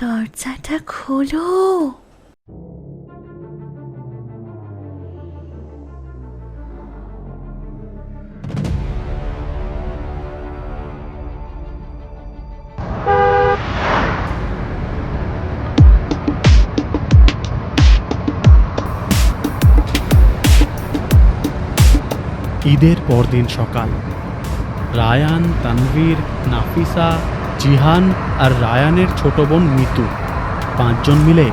দরজাটা খোলো। ঈদের পরদিন সকাল। রায়ান, তানভীর, নাফিসা, জিহান আর রায়ানের ছোট বোন মিতু 5 জন মিলে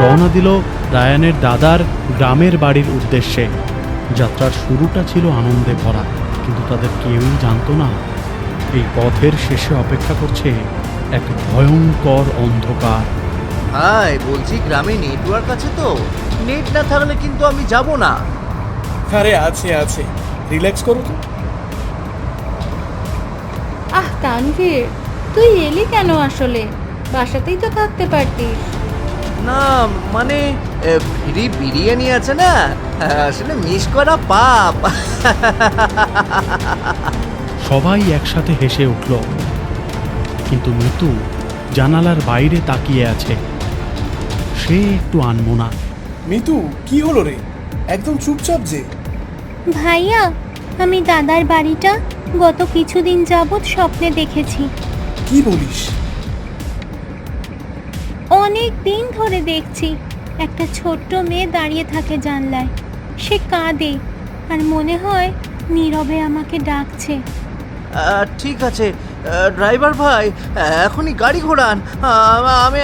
রওনা দিল রায়ানের দাদার গ্রামের বাড়ির উদ্দেশ্যে। যাত্রার শুরুটা ছিল আনন্দে ভরা, কিন্তু তাদের কেউই জানতো না এই পথের শেষে অপেক্ষা করছে এক ভয়ঙ্কর অন্ধকার। হাই, বলছি গ্রামে নেটওয়ার্ক আছে তো? নেট না থাকলে কিন্তু আমি যাব না। আরে আছে আছে, রিল্যাক্স করো তো। তানভীর, তুই এলি কেন? আসলে বাসাতেই তো থাকতে পারতিস। না মানে ফ্রি বিরিয়ানি আছে না, আসলে মিস করা পাপ। সবাই একসাথে হেসে উঠল, কিন্তু মিতু জানালার বাইরে তাকিয়ে আছে। সে একটু আনমনা। মিতু, কি হলো রে? একদম চুপচাপ যে। ভাইয়া, আমি দাদার বাড়িটা গত কিছুদিন যাবৎ স্বপ্নে দেখেছি। কি বলিস? অনেক দিন ধরে দেখছি একটা ছোট্ট মেয়ে দাঁড়িয়ে থাকে জানলায়। সে কাঁদে আর মনে হয় নীরবে আমাকে ডাকছে। ঠিক আছে ড্রাইভার ভাই, এখনই গাড়ি ঘোরান,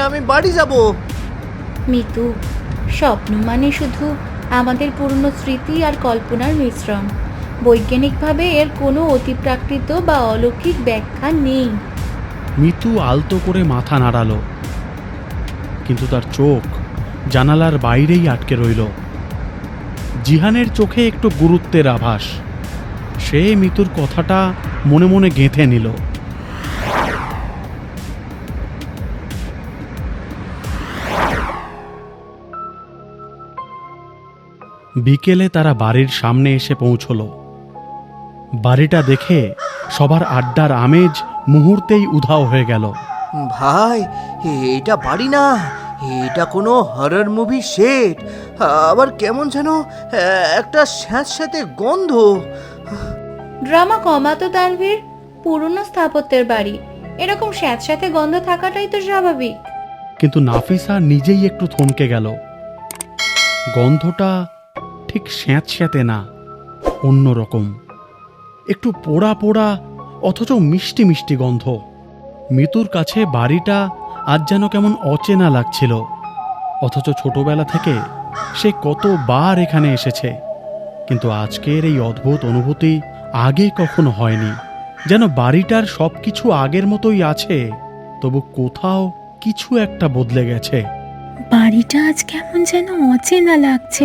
আমি বাড়ি যাব। মিতু, স্বপ্ন মানে শুধু আমাদের পুরনো স্মৃতি আর কল্পনার মিশ্রণ। বৈজ্ঞানিকভাবে এর কোনো অতিপ্রাকৃত বা অলৌকিক ব্যাখ্যা নেই। মিতু আলতো করে মাথা নাড়ালো, কিন্তু তার চোখ জানালার বাইরেই আটকে রইল। জিহানের চোখে একটু গুরুত্বের আভাস। সে মিতুর কথাটা মনে মনে গেঁথে নিল। বিকেলে তারা বাড়ির সামনে এসে পৌঁছল। বাড়িটা দেখে সবার আড্ডার আমেজ মুহূর্তেই উধাও হয়ে গেল। ভাই, এটা বাড়ি না, এটা কোনো হরর মুভি সেট। আবার কেমন যেন একটা স্যাঁতস্যাঁতে গন্ধ। ড্রামা কমাতো তানভীর, পুরনো স্থাপত্যের বাড়ি, এরকম স্যাঁতস্যাঁতে গন্ধ থাকাটাই তো স্বাভাবিক। কিন্তু নাফিসা নিজেই একটু থমকে গেল। গন্ধটা ঠিক স্যাঁতস্যাঁতে না, অন্যরকম, একটু পোড়া পোড়া অথচ মিষ্টি মিষ্টি গন্ধ। মিতুর কাছে বাড়িটা আজ যেন কেমন অচেনা লাগছিল, অথচ ছোটবেলা থেকে সে কতবার এখানে এসেছে। কিন্তু আজকের এই অদ্ভুত অনুভূতি আগে কখনো হয়নি। যেন বাড়িটার সব কিছু আগের মতোই আছে, তবু কোথাও কিছু একটা বদলে গেছে। বাড়িটা আজ কেমন যেন অচেনা লাগছে।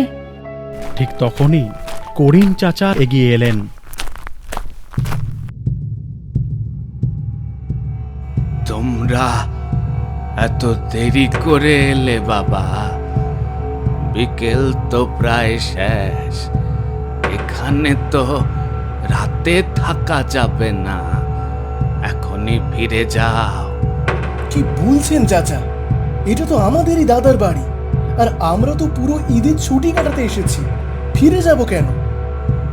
ঠিক তখনই করিম চাচা এগিয়ে এলেন। তোমরা এত দেরি করে এলে বাবা? বিকেল তো প্রায় শেষ, এখানে তো রাতে থাকা যাবে না, এখনই ফিরে যাও। কি বলছেন চাচা? এটা তো আমাদেরই দাদার বাড়ি, আর আমরা তো পুরো ঈদের ছুটি কাটাতে এসেছি। ফিরে যাব কেন?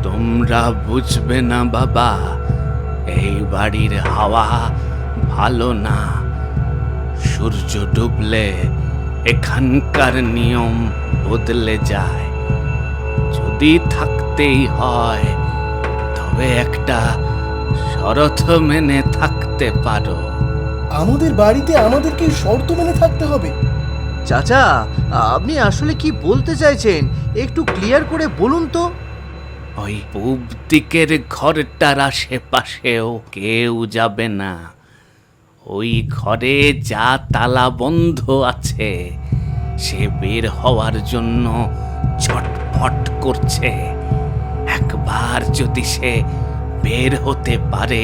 তোমরা বুঝবে না বাবা, এই বাড়ির হাওয়া ভালো না। সূর্য ডুবলে এখানকার নিয়ম বদলে যায়। যদি থাকতেই হয় তবে একটা শরৎ মেনে থাকতে পারো। আমাদের বাড়িতে আমাদেরকে শর্ত মেনে থাকতে হবে? চাচা, আপনি আসলে কি বলতে চাইছেন একটু ক্লিয়ার করে বলুন তো। ওই পূব দিকের ঘরটার আশেপাশেও কেউ যাবে না। ওই ঘরে যা তালা বন্ধ আছে সে বের হওয়ার জন্য ছটফট করছে। একবার যদি সে বের হতে পারে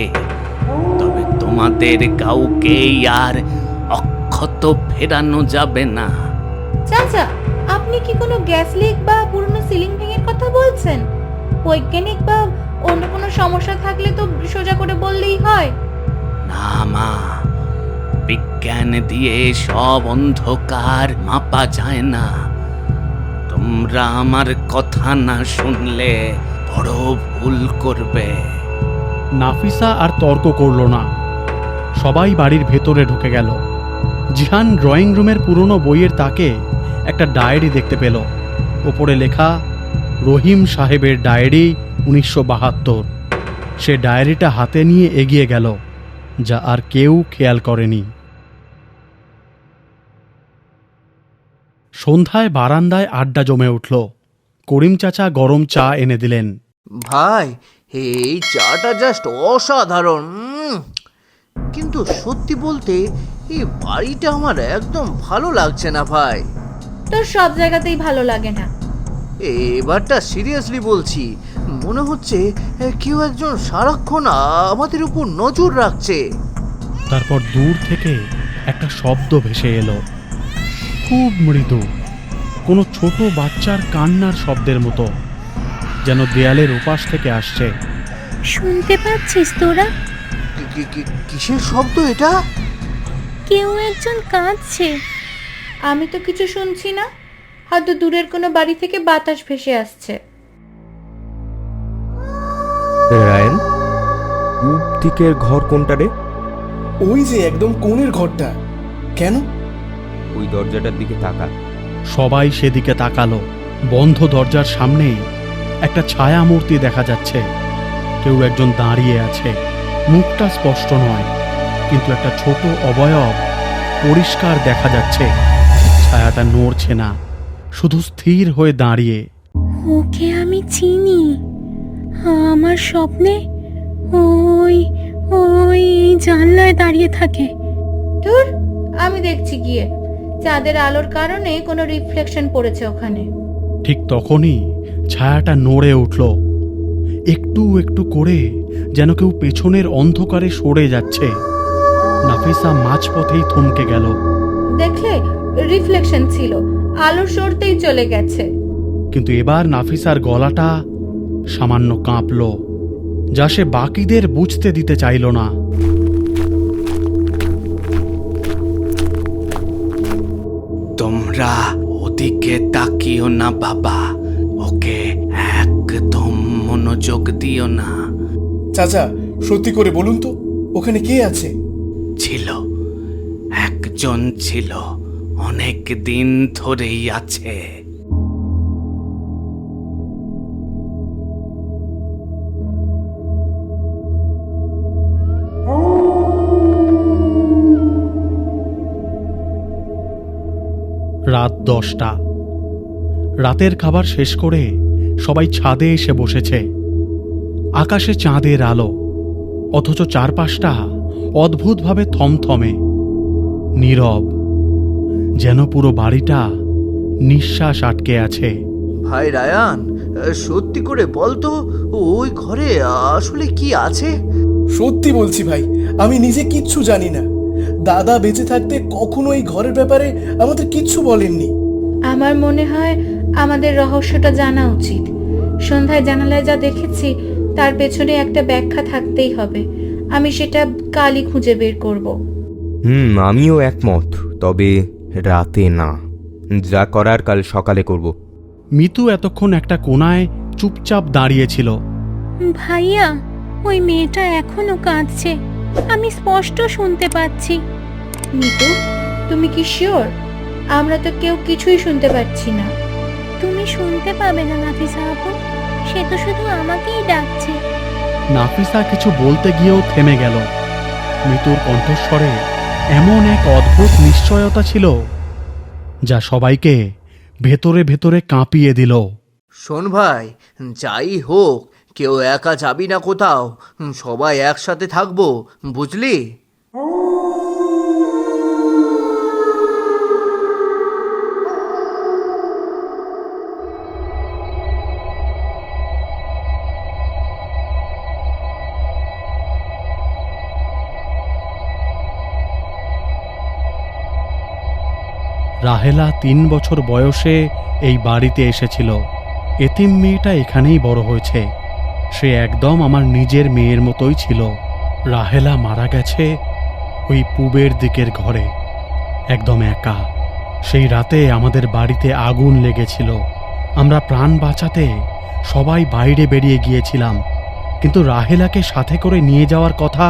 তবে তোমাদের কাউকেই আর অক্ষত ফেরানো যাবে না। চাচা, আপনি কি কোনো গ্যাস লিক বা পুরনো সিলিং ফ্যানের কথা বলছেন? বৈজ্ঞানিক বা অন্য কোনো সমস্যা থাকলে তো সোজা করে বললেই হয়। না মা, বিজ্ঞান দিয়ে সব অন্ধকার মাপা যায় না। তোমরা আমার কথা না শুনলে বড় ভুল করবে। নাফিসা আর তর্ক করল না, সবাই বাড়ির ভেতরে ঢুকে গেল। জিহান ড্রয়িং রুমের পুরনো বইয়ের তাকে একটা ডায়েরি দেখতে পেল। ওপরে লেখা রহিম সাহেবের ডায়েরি 1972। সে ডায়েরিটা হাতে নিয়ে এগিয়ে গেল, যা আর কেউ খেয়াল করেনি। সন্ধ্যায় বারান্দায় আড্ডা জমে উঠল। করিম চাচা গরম চা এনে দিলেন। ভাই, এই চাটা জাস্ট অসাধারণ। কিন্তু সত্যি বলতে এই বাড়িটা আমার একদম ভালো লাগছে না ভাই। তোর সব জায়গাতেই ভালো লাগে না। এবারটা সিরিয়াসলি বলছি, মনে হচ্ছে কেউ একজন সারাক্ষণ আমাদের উপর নজর রাখছে। তারপর দূর থেকে একটা শব্দ ভেসে এলো, খুব মৃদু, কোনো ছোট বাচ্চার কান্নার শব্দের মতো, যেন দেয়ালের ওপাশ থেকে আসছে। শুনতে পাচ্ছিস তোরা? কিসের শব্দ এটা? কেউ একজন কাঁদছে। আমি তো কিছু শুনছি না, হয়তো দূরের কোনো বাড়ি থেকে বাতাস ভেসে আসছে। রায়ন, পূব দিকের ঘর কোনটা রে? ওই যে একদম কোণের ঘরটা। কেন? ওই দরজাটার দিকে তাকা। সবাই সেদিকে তাকালো। বন্ধ দরজার সামনে একটা ছায়া মূর্তি দেখা যাচ্ছে। কেউ একজন দাঁড়িয়ে আছে। মুখটা স্পষ্ট নয়, কিন্তু একটা ছোট অবয়ব পরিষ্কার দেখা যাচ্ছে। ছায়াটা নড়ছে না, শুধু স্থির হয়ে দাঁড়িয়ে। ওকে আমি চিনি। আমার স্বপ্নে ওই ওই জানলায় দাঁড়িয়ে থাকে। ধুর, আমি দেখছি গিয়ে। চাঁদের আলোর কারণে কোনো রিফ্লেকশন পড়েছে ওখানে। ঠিক তখনই ছায়াটা নড়ে উঠল, একটু একটু করে, যেন কেউ পেছনের অন্ধকারে সরে যাচ্ছে। নাফিসা মাঝপথেই থমকে গেল। দেখলে, রিফ্লেকশন ছিল, আলো সরতেই চলে গেছে। কিন্তু এবার নাফিসার গলাটা সামান্য কাঁপল, যা সে বাকিদের বুঝতে দিতে চাইল না। তোমরা ওদিকে তাকিও না বাবা, ওকে একদম মনোযোগ দিও না। চাচা, সত্যি করে বলুন তো, ওখানে কে আছে? ছিল, একজন ছিল, অনেক দিন ধরেই আছে। রাত 10টা। রাতের খাবার শেষ করে সবাই ছাদে এসে বসেছে। আকাশে চাঁদের আলো, অথচ চারপাশটা অদ্ভুতভাবে থমথমে, নীরব, যেন পুরো বাড়িটা নিঃশ্বাস আটকে আছে। ভাই রায়ান, সত্যি করে বলতো, ওই ঘরে আসলে কি আছে? সত্যি বলছি ভাই, আমি নিজে কিচ্ছু জানি না। দাদা বেঁচে থাকতে কখনো এই ঘরের ব্যাপারে আমাদের কিচ্ছু বলেননি। আমার মনে হয় আমাদের রহস্যটা জানা উচিত। সন্ধ্যায় জানালায় যা দেখেছি তার পেছনে একটা ব্যাখ্যা থাকতেই হবে। আমি সেটা কালই খুঁজে বের করব। আমিও একমত, তবে রাতে না, যা করার কাল সকালে করব। মিতু এতক্ষণ একটা কোণায় চুপচাপ দাঁড়িয়েছিল। ভাইয়া, ওই মেয়েটা এখনো কাঁদছে, আমি স্পষ্ট শুনতে পাচ্ছি। মিতু, তুমি কি শিওর? আমরা তো কেউ কিছুই শুনতে পাচ্ছি না। তুমি শুনতে পাবে না নাফিসা আপু, সে তো শুধু আমাকেই ডাকছে। নাফিসা কিছু বলতে গিয়েও থেমে গেল। মিতুর কণ্ঠস্বরে এমন এক অদ্ভুত নিশ্চয়তা ছিল, যা সবাইকে ভেতরে ভেতরে কাঁপিয়ে দিল। শোন ভাই, যাই হোক, কেউ একা যাবি না কোথাও, সবাই একসাথে থাকবো, বুঝলি? রাহেলা 3 বছর বয়সে এই বাড়িতে এসেছিল। এতিম মেয়েটা এখানেই বড় হয়েছে। সে একদম আমার নিজের মেয়ের মতোই ছিল। রাহেলা মারা গেছে ওই পূবের দিকের ঘরে, একদম একা। সেই রাতে আমাদের বাড়িতে আগুন লেগেছিল। আমরা প্রাণ বাঁচাতে সবাই বাইরে বেরিয়ে গিয়েছিলাম, কিন্তু রাহেলাকে সাথে করে নিয়ে যাওয়ার কথা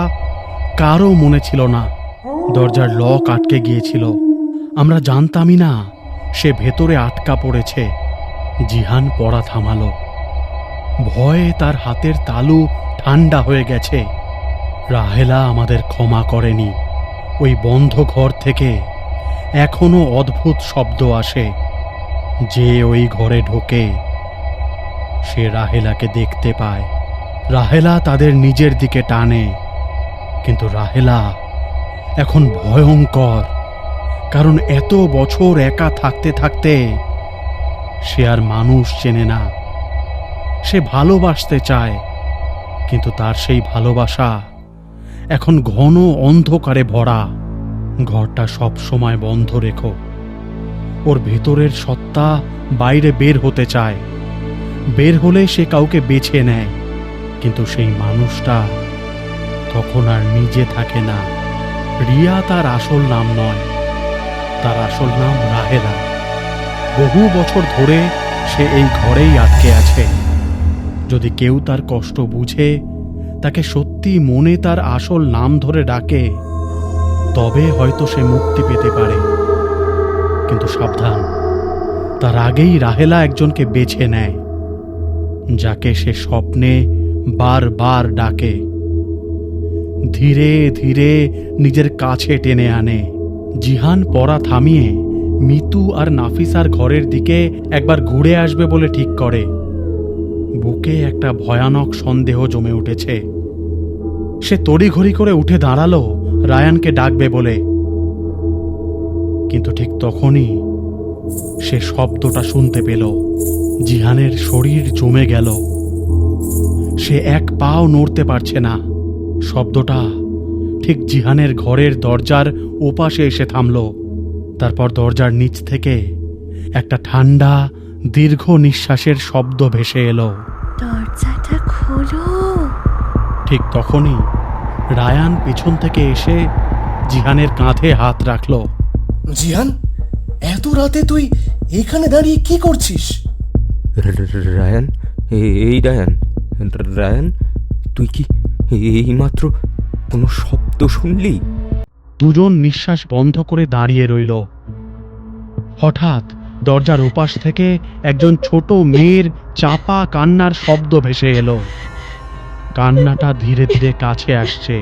কারও মনে ছিল না। দরজার লক আটকে গিয়েছিল। আমরা জানতামই না সে ভেতরে আটকা পড়েছে। জিহান পড়া থামালো। ভয়ে তার হাতের তালু ঠান্ডা হয়ে গেছে। রাহেলা আমাদের ক্ষমা করেনি। ওই বন্ধ ঘর থেকে এখনো অদ্ভুত শব্দ আসে। যে ওই ঘরে ঢোকে সে রাহেলাকে দেখতে পায়। রাহেলা তাদের নিজের দিকে টানে, কিন্তু রাহেলা এখন ভয়ঙ্কর। কারণ এত বছর একা থাকতে থাকতে সে আর মানুষ চেনে না। সে ভালোবাসতে চায়, কিন্তু তার সেই ভালোবাসা এখন ঘন অন্ধকারে ভরা। ঘরটা সব সময় বন্ধ রেখো। ওর ভেতরের সত্তা বাইরে বের হতে চায়। বের হলে সে কাউকে বেছে নেয়, কিন্তু সেই মানুষটা তখন আর নিজে থাকে না। রিয়া তার আসল নাম নয়, তার আসল নাম রাহেলা। বহু বছর ধরে সে এই ঘরেই আটকে আছে। যদি কেউ তার কষ্ট বুঝে, তাকে সত্যি মনে তার আসল নাম ধরে ডাকে, তবে হয়তো সে মুক্তি পেতে পারে। কিন্তু সাবধান, তার আগেই রাহেলা একজনকে বেছে নেয়, যাকে সে স্বপ্নে বারবার ডাকে। ধীরে ধীরে নিজের কাছে টেনে আনে। জিহান পড়া থামিয়ে মিতু আর নাফিসার ঘরের দিকে একবার ঘুরে আসবে বলে ঠিক করে। বুকে একটা ভয়ানক সন্দেহ জমে উঠেছে। সে তড়িঘড়ি করে উঠে দাঁড়ালো রায়ানকে ডাকবে বলে, কিন্তু ঠিক তখনই সে শব্দটা শুনতে পেল। জিহানের শরীর জমে গেল। সে এক পাও নড়তে পারছে না। শব্দটা ঠিক জিহানের ঘরের দরজার ওপাশে এসে থামল। তারপর দরজার নিচ থেকে একটা ঠান্ডা দীর্ঘ নিঃশ্বাসের শব্দ ভেসে এলো। দরজাটা খোলো। ঠিক তখনই রায়ান পেছন থেকে এসে জিহানের কাঁধে হাত রাখল। জিহান, এত রাতে তুই এখানে দাঁড়িয়ে কি করছিস? রায়ান, এই রায়ান, রায়ান, তুই কি এইমাত্র কোনো শব্দ শুনলি? দুজন নিঃশ্বাস বন্ধ করে দাঁড়িয়ে রইল। হঠাৎ দরজার ওপাশ থেকে একজন ছোট মেয়ের চাপা কান্নার শব্দ ভেসে এলো। কান্নাটা ধীরে ধীরে কাছে আসছে।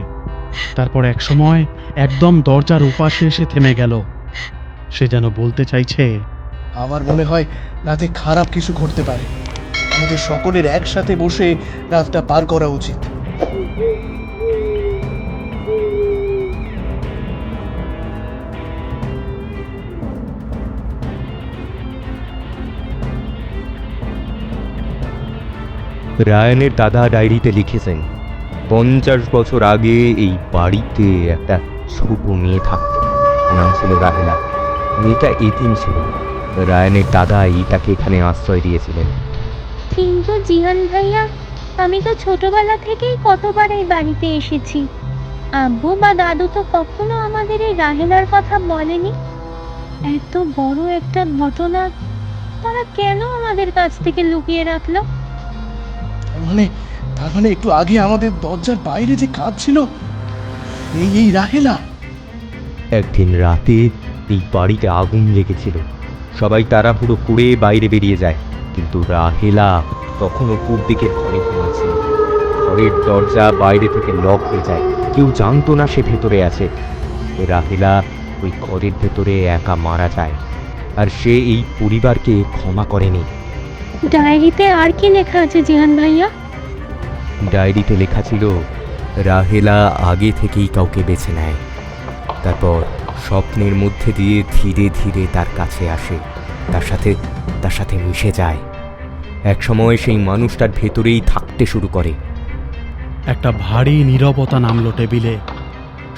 তারপর একসময় একদম দরজার ওপাশে এসে থেমে গেল। সে যেন বলতে চাইছে, আমার মনে হয় রাতে খারাপ কিছু ঘটতে পারে। আমাদের সকলের একসাথে বসে রাতটা পার করা উচিত। রায়ানের দাদা ডায়েরিতে লিখেছেন 50 বছর আগে এই বাড়িতে একটা ছোট মেয়ে থাকত। নাম ছিল রাহেলা। মেয়েটা এতিম ছিল। রায়ানের দাদা তাকে এখানে আশ্রয় দিয়েছিলেন। কিন্তু জিহান ভাইয়া, আমি তো ছোটবেলা থেকেই কতবার এই বাড়িতে এসেছি। আব্বু বা দাদু তো কখনো আমাদের এই রাহেলার কথা বলেনি। এত বড় একটা ঘটনা তারা কেন আমাদের কাছ থেকে লুকিয়ে রাখলো? তার মানে একটু আগে আমাদের দরজার বাইরে যে কাঁদছিল, এই রাহেলা। একদিন রাতে এই বাড়িতে আগুন লেগেছিল। সবাই তাড়াহুড়ো করে বাইরে বেরিয়ে যায়, কিন্তু রাহেলা তখনও পূব দিকের ঘরে ঘুমাচ্ছিল। ঘরের দরজা বাইরে থেকে লক হয়ে যায়। কেউ জানতো না সে ভেতরে আছে। রাহেলা ওই ঘরের ভেতরে একা মারা যায়, আর সে এই পরিবারকে ক্ষমা করেনি। ডায়েরিতে আর কি লেখা আছে জিহান ভাইয়া? ডায়েরিতে লেখা ছিল রাহেলা আগে থেকেই কাউকে বেছে নেয়, তারপর স্বপ্নের মধ্যে দিয়ে ধীরে ধীরে তার কাছে আসে, তার সাথে মিশে যায়। একসময় সেই মানুষটার ভেতরেই থাকতে শুরু করে। একটা ভারী নীরবতা নামল টেবিলে।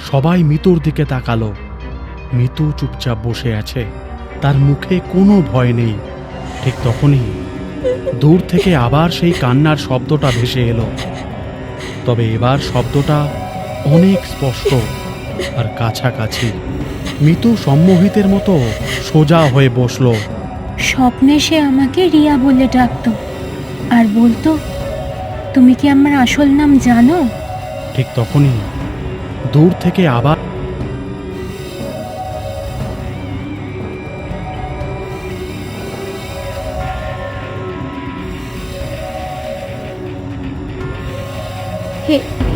সবাই মিতুর দিকে তাকালো। মিতু চুপচাপ বসে আছে। তার মুখে কোনো ভয় নেই। ঠিক তখনই দূর থেকে আবার সেই কান্নার শব্দটা ভেসে এলো। তবে এবার শব্দটা অনেক স্পষ্ট আর কাছাকাছি। মিতু সম্মোহিতের মতো সোজা হয়ে বসলো। স্বপ্নে সে আমাকে রিয়া বলে ডাকতো আর বলতো, তুমি কি আমার আসল নাম জানো? ঠিক তখনই দূর থেকে আবার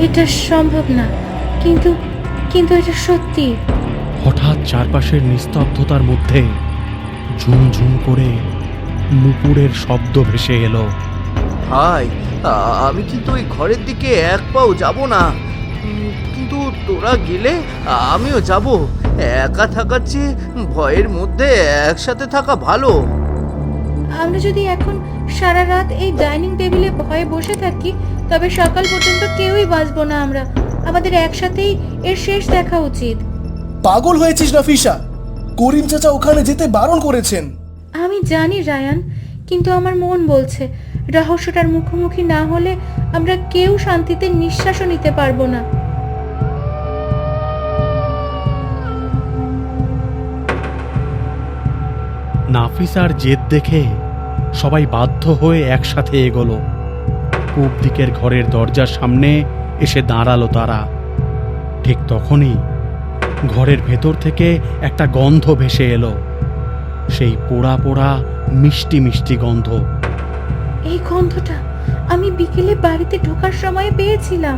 এটা সম্ভব না, কিন্তু কিন্তু এটা সত্যি। হঠাৎ চারপাশের নিস্তব্ধতার মধ্যে ঝুমঝুম করে নুপুরের শব্দ ভেসে এলো। ভাই, আমি কিন্তু ওই ঘরের দিকে এক পাও যাব না। কিন্তু তোরা গেলে আমিও যাব। একা থাকার চেয়ে ভয়ের মধ্যে একসাথে থাকা ভালো। আমরা যদি এখন সারা রাত এই ডাইনিং টেবিলে ভয়ে বসে থাকি, তবে সকাল পর্যন্ত কেউই বাঁচবো না আমরা। আমাদের একসাথেই এর শেষ দেখা উচিত। পাগল হয়েছিস নাফিসা? করিম চাচা ওখানে যেতে বারণ করেছেন। আমি জানি রায়ান, কিন্তু আমার মন বলছে রহস্যটার মুখোমুখি না হলে আমরা কেউ শান্তিতে নিঃশ্বাসও নিতে পারবো না। নাফিসার জেদ দেখে সবাই বাধ্য হয়ে একসাথে এগোলো। পূব দিকের ঘরের দরজার সামনে এসে দাঁড়ালো তারা। ঠিক তখনই ঘরের ভেতর থেকে একটা গন্ধ ভেসে এলো, সেই পোড়া পোড়া মিষ্টি মিষ্টি গন্ধ। এই গন্ধটা আমি বিকেলে বাড়িতে ঢোকার সময় পেয়েছিলাম।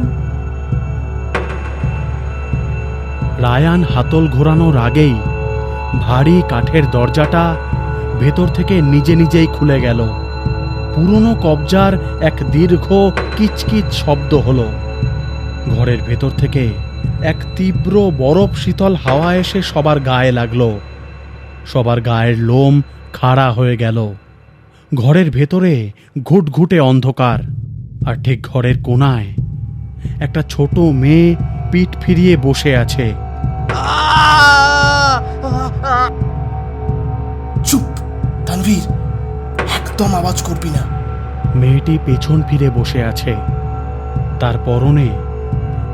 রায়ান হাতল ঘোরানোর আগেই ভারী কাঠের দরজাটা ভেতর থেকে নিজে নিজেই খুলে গেল। পুরনো কবজার এক দীর্ঘ কিচকিচ শব্দ হলো। ঘরের ভেতর থেকে এক তীব্র বরফ শীতল হাওয়া এসে সবার গায়ে লাগলো। সবার গায়ের লোম খাড়া হয়ে গেল। ঘরের ভেতরে ঘুটঘুটে অন্ধকার, আর ঠিক ঘরের কোণায় একটা ছোট মেয়ে পিঠ ফিরিয়ে বসে আছে। চুপ তানভীর, একদম আওয়াজ করবি না। মেয়েটি পেছন ফিরে বসে আছে। তার পরনে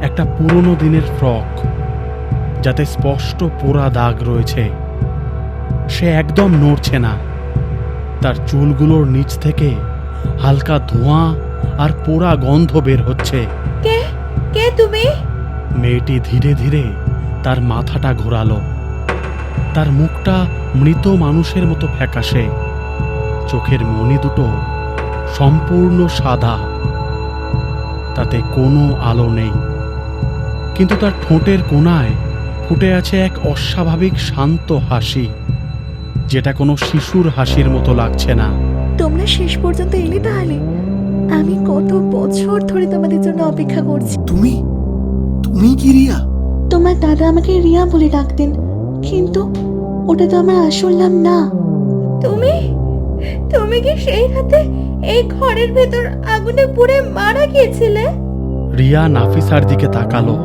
একটা পুরনো দিনের ফ্রক, যাতে স্পষ্ট পোড়া দাগ রয়েছে। সে একদম নড়ছে না। তার চুলগুলোর নিচ থেকে হালকা ধোঁয়া আর পোড়া গন্ধ বের হচ্ছে। কে কে তুমি? মেয়েটি ধীরে ধীরে তার মাথাটা ঘোরালো। তার মুখটা মৃত মানুষের মতো ফ্যাকাশে। চোখের মণি দুটো সম্পূর্ণ সাদা, তাতে কোনো আলো নেই। কিন্তু তার ঠোঁটের কোণায় ফুটে আছে এক অস্বাভাবিক শান্ত হাসি, যেটা কোনো শিশুর হাসির মতো লাগছে না। তোমরা শেষ পর্যন্ত এলে তাহলে? আমি কত বছর ধরে তোমাদের জন্য অপেক্ষা করছি। তুমি তুমি কি রিয়া? তোমার দাদা আমাকে রিয়া বলে ডাকতেন, কিন্তু ওটা তো আমার আসল নাম না। তুমি তুমি কি সেই রাতে এই ঘরের ভেতর আগুনে পুড়ে মারা গিয়েছিলে? রিয়া নাফিসার দিকে তাকালো,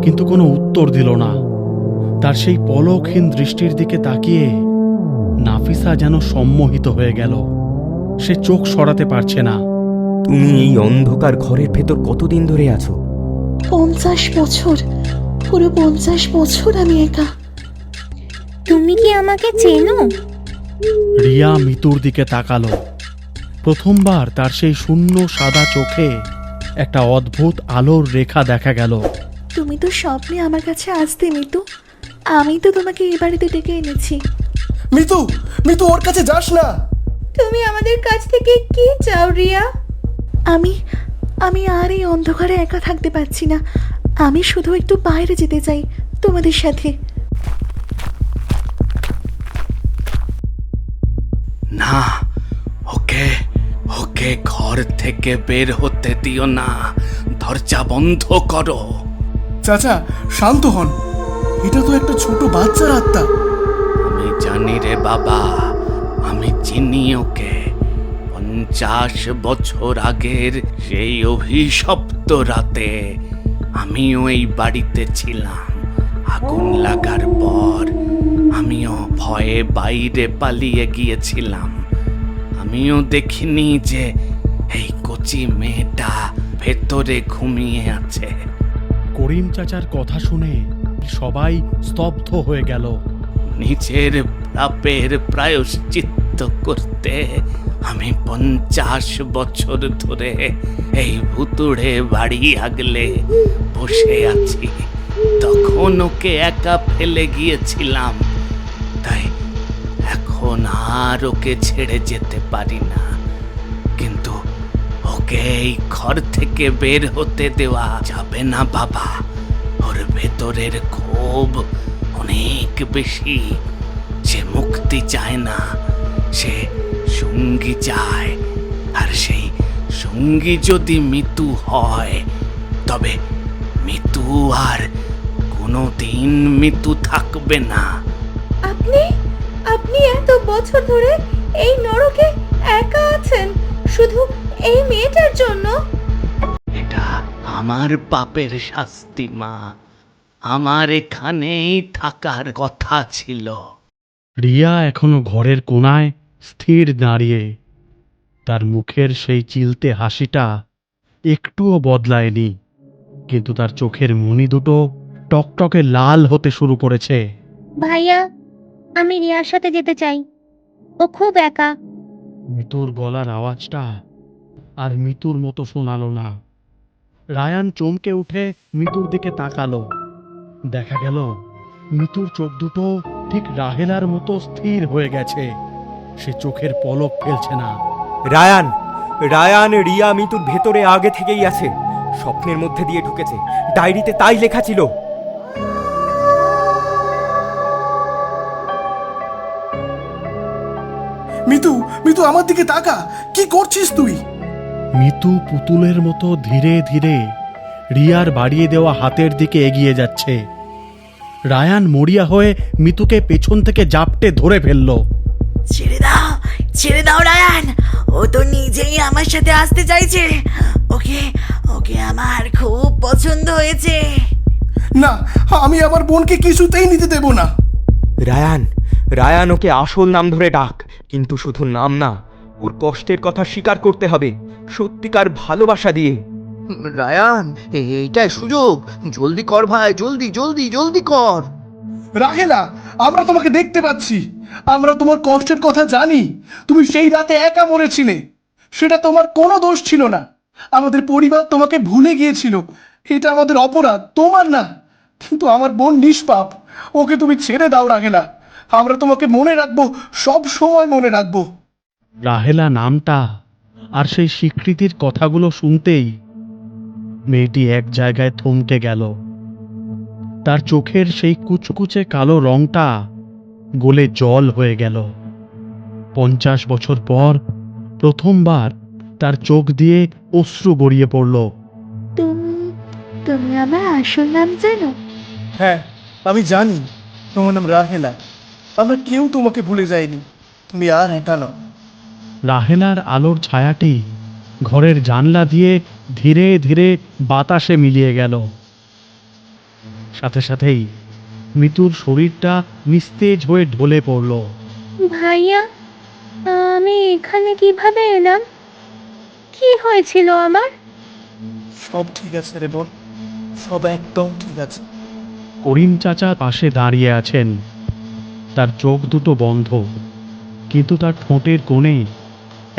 কিন্তু কোনো উত্তর দিল না। তার সেই পলকহীন দৃষ্টির দিকে তাকিয়ে নাফিসা যেন সম্মোহিত হয়ে গেল। সে চোখ সরাতে পারছে না। তুমি এই অন্ধকার ঘরের ভেতর কতদিন ধরে আছো? 50 বছর, পুরো 50 বছর আমি একা। তুমি কি আমাকে চেনো? রিয়া মিতুর দিকে তাকালো। প্রথমবার তার সেই শূন্য সাদা চোখে একটা অদ্ভুত আলোর রেখা দেখা গেল। তুমি তো স্বপ্নে আমার কাছে আসতে মিতু। আমি তো তোমাকে এই বাড়িতে ডেকে এনেছি। মিতু, মিতু ওর কাছে যাস না। তুমি আমাদের কাছ থেকে কি চাও রিয়া? আমি আর এই অন্ধকারে একা থাকতে পারছি না। আমি শুধু একটু বাইরে যেতে চাই তোমাদের সাথে। না, ওকে ওকে ঘর থেকে বের হতে দিও না। দরজা বন্ধ করো। চাচা শান্ত হন, এটা তো একটা ছোট বাচ্চার আত্মা। আমি জানি রে বাবা, আমি চিনি ওকে। 50 বছর আগের সেই অভিশপ্ত রাতে আমিও এই বাড়িতে ছিলাম। আগুন লাগার পর আমিও ভয়ে বাইরে পালিয়ে গিয়েছিলাম। আমিও দেখিনি যে এই কচি মেয়েটা ভেতরে ঘুমিয়ে আছে। করিম চাচার কথা শুনে সবাই স্তব্ধ হয়ে গেল। নিজের পাপের প্রায়শ্চিত্ত করতে আমি 50 বছর ধরে এই ভুতুড়ে বাড়ি আগলে বসে আছি। তখন ওকে একা ফেলে গিয়েছিলাম, তাই এখন আর ওকে ছেড়ে যেতে পারি না। কিন্তু ওকে এই ঘর থেকে বের হতে দেওয়া যাবে না বাবা। ওর ভেতরের ক্ষোভ অনেক বেশি। সে মুক্তি চায় না, সে সঙ্গী চায়। আর সেই সঙ্গী যদি মৃত্যু হয়, তবে মৃত্যু আর কোনোদিন মৃত্যু থাকবে না। আপনি আপনি এত বছর ধরে এই নরকে একা আছেন শুধু এই মেয়েটার জন্য? এটা আমার পাপের শাস্তি মা। আমার এখানেই থাকার কথা ছিল। রিয়া এখনো ঘরের কোণায় স্থির দাঁড়িয়ে। তার মুখের সেই চিলতে হাসিটা একটুও বদলায়নি, কিন্তু তার চোখের মণি দুটো টকটকে লাল হতে শুরু করেছে। ভাইয়া, আমি রিয়ার সাথে যেতে চাই। ও খুব একা। মিতুর গলার আওয়াজটা আর মিতুর মতো শোনালো না। রায়ান চমকে উঠে মিতুর দিকে তাকালো। দেখা গেল মিতুর চোখ দুটো ঠিক রাহেলার মতো স্থির হয়ে গেছে। সে চোখের পলক ফেলছে না। রায়ান, রায়ান রিয়া মিতুর ভেতরে আগে থেকেই আছে। স্বপ্নের মধ্যে দিয়ে ঢুকেছে, ডায়েরিতে তাই লেখা ছিল। মিতু, মিতু আমার দিকে তাকা, কি করছিস তুই? মিতু পুতুলের মতো ধীরে ধীরে রিয়ার বাড়িয়ে দেওয়া হাতের দিকে এগিয়ে যাচ্ছে। রায়ান মরিয়া হয়ে মিতুকে পেছন থেকে জাপটে ধরে ফেলল। ছেড়ে দাও রায়ান, ও তো নিজেই আমার সাথে আসতে চাইছে। ওকে ওকে আমার খুব পছন্দ হয়েছে। না, আমি আমার বোনকে কিছুতেই নিতে দেব না। রায়ান, রায়ান ওকে আসল নাম ধরে ডাক, কিন্তু শুধু নাম না, ওর কষ্টের কথা স্বীকার করতে হবে, সত্যিকার ভালোবাসা দিয়ে। রায়ান, এইটাই সুযোগ। জলদি কর ভাই, জলদি জলদি জলদি কর। রাহেলা, আমরা তোমাকে দেখতে পাচ্ছি, আমরা তোমার কষ্টের কথা জানি। তুমি সেই রাতে একা মরেছিলে, সেটা তোমার কোনো দোষ ছিল না। আমাদের পরিবার তোমাকে ভুলে গিয়েছিল, এটা আমাদের অপরাধ, তোমার না। কিন্তু আমার বোন নিষ্পাপ, ওকে তুমি ছেড়ে দাও রাহেলা। আমরা তোমাকে মনে রাখবো, সব সময় মনে রাখবো। রাহেলা নামটা আর সেই স্বীকৃতির কথাগুলো শুনতেই মেয়েটি এক জায়গায় থমকে গেল। তার চোখের সেই কুচকুচে কালো রংটা গলে জল হয়ে গেল। 50 বছর পর প্রথমবার তার চোখ দিয়ে অশ্রু গড়িয়ে পড়ল। তুমি আমার আসল নাম জানো? হ্যাঁ, আমি জানি তোমার নাম রাহেলা। আমরা কেউ তোমাকে ভুলে যাইনি, তুমি আর একা নও। রাহেলার আলোর ছায়াটি ঘরের জানলা দিয়ে ধীরে ধীরে বাতাসে মিলিয়ে গেল। সাথে সাথেই মিতুর শরীরটা নিস্তেজ হয়ে ঢলে পড়ল। ভাইয়া, আমি এখানে কিভাবে এলাম? কি হয়েছিল আমার? সব ঠিক আছে রে বোন, সব একদম ঠিক আছে। করিম চাচা পাশে দাঁড়িয়ে আছেন। তার চোখ দুটো বন্ধ, কিন্তু তার ঠোঁটের কোণে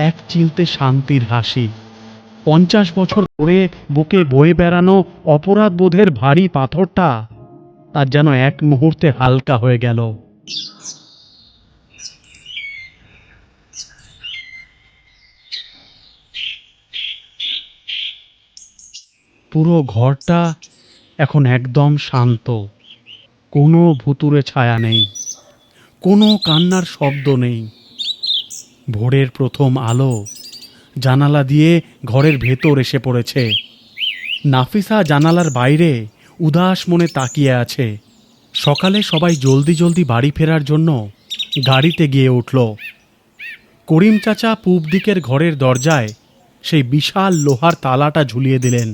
এক চিলতে শান্তির হাসি। 50 বছর ধরে বুকে বয়ে বেড়ানো অপরাধ বোধের ভারী পাথরটা আর যেন এক মুহূর্তে হালকা হয়ে গেল। পুরো ঘরটা এখন একদম শান্ত। কোনো ভুতুড়ে ছায়া নেই, কোনো কান্নার শব্দ নেই। ভোরের প্রথম আলো জানালা দিয়ে ঘরের ভেতর এসে পড়েছে। নাফিসা জানালার বাইরে উদাস মনে তাকিয়ে আছে। সকালে সবাই জলদি জলদি বাড়ি ফেরার জন্য গাড়িতে গিয়ে উঠল। করিম চাচা পূব দিকের ঘরের দরজায় সেই বিশাল লোহার তালাটা ঝুলিয়ে দিলেন।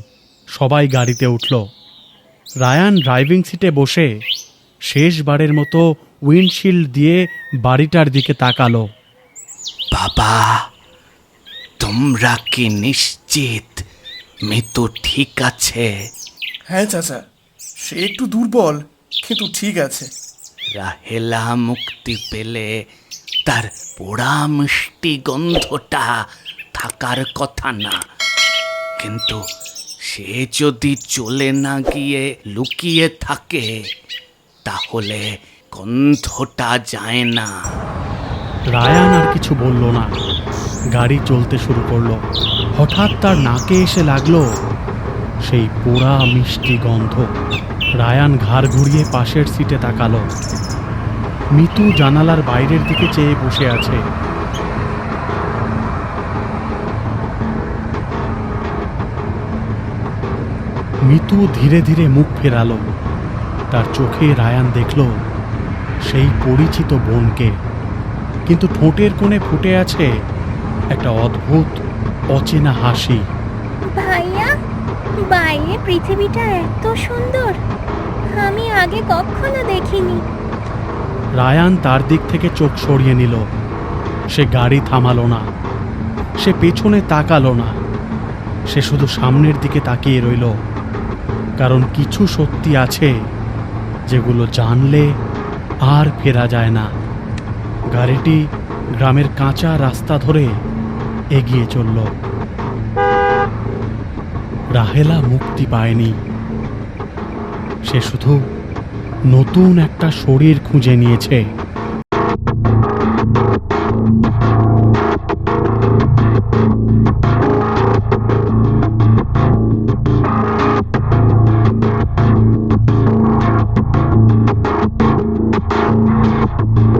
সবাই গাড়িতে উঠল। রায়ান ড্রাইভিং সিটে বসে শেষবারের মতো উইন্ডশিল্ড দিয়ে বাড়িটার দিকে তাকালো। বাবা, তোমরা কি নিশ্চিত মিতু ঠিক আছে? হ্যাঁ চাচা, সে একটু দুর্বল কিন্তু ঠিক আছে। রাহেলা মুক্তি পেলে তার পোড়া মিষ্টি গন্ধটা থাকার কথা না, কিন্তু সে যদি চলে না গিয়ে লুকিয়ে থাকে তাহলে গন্ধটা যায় না। রায়ান আর কিছু বলল না, গাড়ি চলতে শুরু করলো। হঠাৎ তার নাকে এসে লাগলো সেই পোড়া মিষ্টি গন্ধ। রায়ান ঘাড় ঘুরিয়ে পাশের সিটে তাকালো। মিতু জানালার বাইরের দিকে চেয়ে বসে আছে। মিতু ধীরে ধীরে মুখ ফেরালো। তার চোখে রায়ান দেখল সেই পরিচিত বোনকে, কিন্তু ঠোঁটের কোণে ফুটে আছে একটা অদ্ভুত অচেনা হাসি। ভাইয়া, বাইরে পৃথিবীটা এত সুন্দর, আমি আগে কখনো দেখিনি। রায়ান তার দিক থেকে চোখ সরিয়ে নিল। সে গাড়ি থামালো না, সে পেছনে তাকালো না, সে শুধু সামনের দিকে তাকিয়ে রইল। কারণ কিছু সত্যি আছে যেগুলো জানলে আর ফেরা যায় না। গাড়িটি গ্রামের কাঁচা রাস্তা ধরে এগিয়ে চলল। রাহেলা মুক্তি পায়নি, সে শুধু নতুন একটা শরীর খুঁজে নিয়েছে।